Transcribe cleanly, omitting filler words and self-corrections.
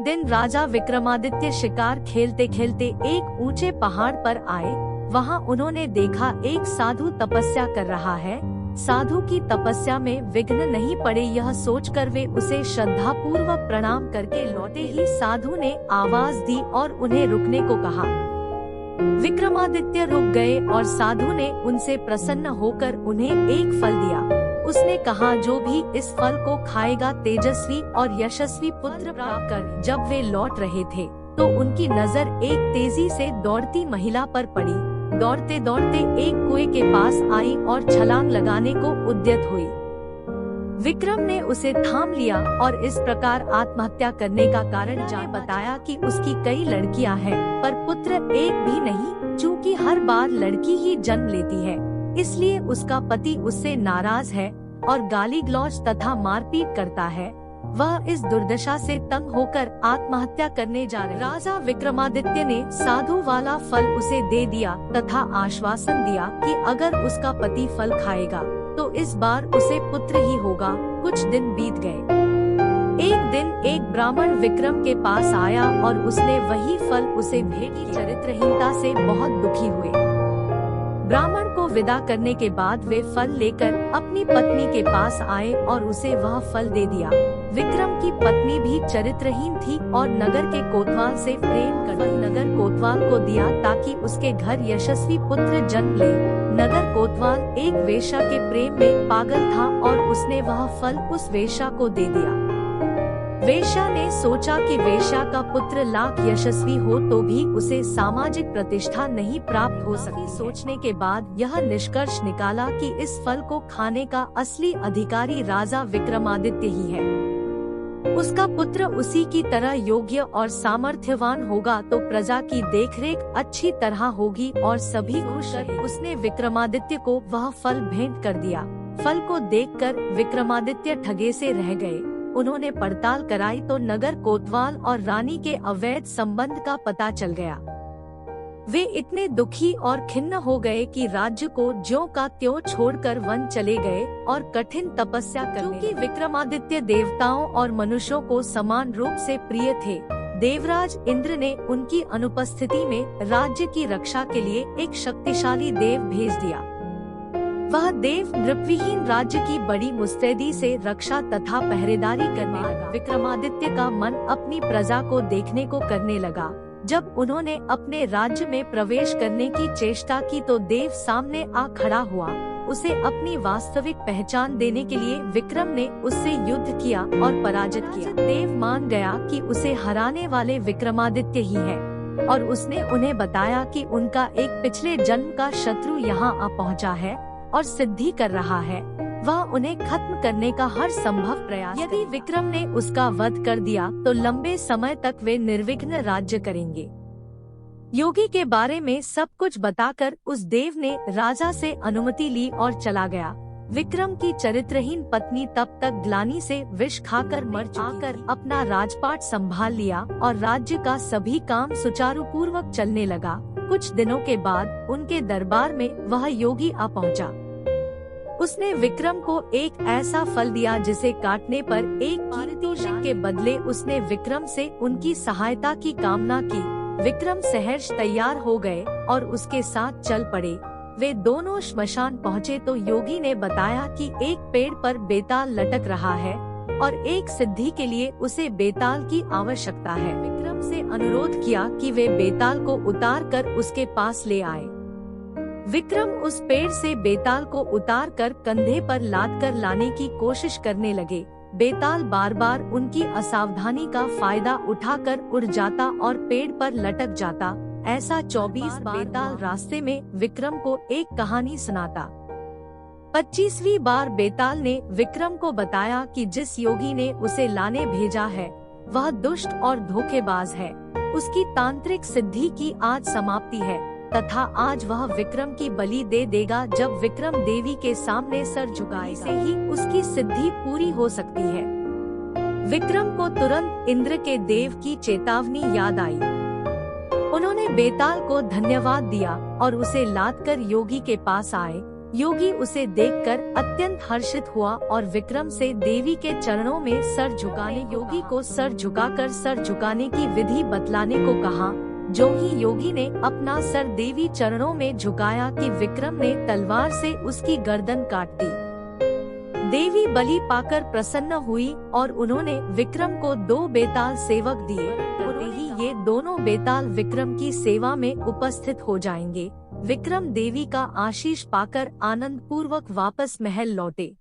दिन राजा विक्रमादित्य शिकार खेलते खेलते एक ऊंचे पहाड़ पर आए। वहां उन्होंने देखा एक साधु तपस्या कर रहा है। साधु की तपस्या में विघ्न नहीं पड़े, यह सोचकर वे उसे श्रद्धा पूर्वक प्रणाम करके लौटे ही साधु ने आवाज दी और उन्हें रुकने को कहा। विक्रमादित्य रुक गए और साधु ने उनसे प्रसन्न होकर उन्हें एक फल दिया। उसने कहा, जो भी इस फल को खाएगा तेजस्वी और यशस्वी पुत्र प्राप्त कर। जब वे लौट रहे थे तो उनकी नजर एक तेजी से दौड़ती महिला पर पड़ी। दौड़ते दौड़ते एक कुएं के पास आई और छलांग लगाने को उद्यत हुई। विक्रम ने उसे थाम लिया और इस प्रकार आत्महत्या करने का कारण जान बताया कि उसकी कई लड़कियां हैं, पर पुत्र एक भी नहीं, चूँकि हर बार लड़की ही जन्म लेती है, इसलिए उसका पति उससे नाराज है और गाली गलौज तथा मारपीट करता है। वह इस दुर्दशा से तंग होकर आत्महत्या करने जा रहे। राजा विक्रमादित्य ने साधु वाला फल उसे दे दिया तथा आश्वासन दिया कि अगर उसका पति फल खाएगा तो इस बार उसे पुत्र ही होगा। कुछ दिन बीत गए। एक दिन एक ब्राह्मण विक्रम के पास आया और उसने वही फल उसे भेंट की। चरित्रहीनता से बहुत दुखी हुए। ब्राह्मण को विदा करने के बाद वे फल लेकर अपनी पत्नी के पास आए और उसे वह फल दे दिया। विक्रम की पत्नी भी चरित्रहीन थी और नगर के कोतवाल से प्रेम कर नगर कोतवाल को दिया ताकि उसके घर यशस्वी पुत्र जन्म ले। नगर कोतवाल एक वेश्या के प्रेम में पागल था और उसने वह फल उस वेश्या को दे दिया। वेश्या ने सोचा कि वेश्या का पुत्र लाख यशस्वी हो तो भी उसे सामाजिक प्रतिष्ठा नहीं प्राप्त हो सकी। सोचने के बाद यह निष्कर्ष निकाला कि इस फल को खाने का असली अधिकारी राजा विक्रमादित्य ही है। उसका पुत्र उसी की तरह योग्य और सामर्थ्यवान होगा तो प्रजा की देखरेख अच्छी तरह होगी और सभी खुश रहे। उसने विक्रमादित्य को वह फल भेंट कर दिया। फल को देखकर विक्रमादित्य ठगे से रह गए। उन्होंने पड़ताल कराई तो नगर कोतवाल और रानी के अवैध संबंध का पता चल गया। वे इतने दुखी और खिन्न हो गए कि राज्य को ज्यों का त्यों छोड़कर वन चले गए और कठिन तपस्या करने। क्योंकि विक्रमादित्य देवताओं और मनुष्यों को समान रूप से प्रिय थे, देवराज इंद्र ने उनकी अनुपस्थिति में राज्य की रक्षा के लिए एक शक्तिशाली देव भेज दिया। वह देव नृपविहीन राज्य की बड़ी मुस्तैदी से रक्षा तथा पहरेदारी करने लगा। विक्रमादित्य का मन अपनी प्रजा को देखने को करने लगा। जब उन्होंने अपने राज्य में प्रवेश करने की चेष्टा की तो देव सामने आ खड़ा हुआ। उसे अपनी वास्तविक पहचान देने के लिए विक्रम ने उससे युद्ध किया और पराजित किया। देव मान गया कि उसे हराने वाले विक्रमादित्य ही है और उसने उन्हें बताया कि उनका एक पिछले जन्म का शत्रु यहाँ आ पहुँचा है और सिद्धि कर रहा है। वह उन्हें खत्म करने का हर संभव प्रयास। यदि विक्रम ने उसका वध कर दिया तो लंबे समय तक वे निर्विघ्न राज्य करेंगे। योगी के बारे में सब कुछ बताकर उस देव ने राजा से अनुमति ली और चला गया। विक्रम की चरित्रहीन पत्नी तब तक ग्लानि से विष खाकर मर चुकी। अपना राजपाट संभाल लिया और राज्य का सभी काम सुचारू पूर्वक चलने लगा। कुछ दिनों के बाद उनके दरबार में वह योगी आ पहुंचा। उसने विक्रम को एक ऐसा फल दिया जिसे काटने पर एक पारितोषिक के बदले उसने विक्रम से उनकी सहायता की कामना की। विक्रम सहर्ष तैयार हो गए और उसके साथ चल पड़े। वे दोनों श्मशान पहुँचे तो योगी ने बताया कि एक पेड़ पर बेताल लटक रहा है और एक सिद्धि के लिए उसे बेताल की आवश्यकता है। विक्रम से अनुरोध किया कि वे बेताल को उतार कर उसके पास ले आए। विक्रम उस पेड़ से बेताल को उतार कर कंधे पर लाद कर लाने की कोशिश करने लगे। बेताल बार बार उनकी असावधानी का फायदा उठाकर उड़ जाता और पेड़ पर लटक जाता। ऐसा 24 बार बेताल रास्ते में विक्रम को एक कहानी सुनाता। 25वीं बार बेताल ने विक्रम को बताया कि जिस योगी ने उसे लाने भेजा है वह दुष्ट और धोखेबाज है। उसकी तांत्रिक सिद्धि की आज समाप्ति है तथा आज वह विक्रम की बलि दे देगा। जब विक्रम देवी के सामने सर झुकाए से ही उसकी सिद्धि पूरी हो सकती है। विक्रम को तुरंत इंद्र के देव की चेतावनी याद आई। उन्होंने बेताल को धन्यवाद दिया और उसे लादकर योगी के पास आए। योगी उसे देखकर अत्यंत हर्षित हुआ और विक्रम से देवी के चरणों में सर झुकाने योगी को सर झुकाने की विधि बतलाने को कहा। जो ही योगी ने अपना सर देवी चरणों में झुकाया कि विक्रम ने तलवार से उसकी गर्दन काट दी। देवी बलि पाकर प्रसन्न हुई और उन्होंने विक्रम को 2 बेताल सेवक दिए। ही ये दोनों बेताल विक्रम की सेवा में उपस्थित हो जाएंगे। विक्रम देवी का आशीष पाकर आनंद पूर्वक वापस महल लौटे।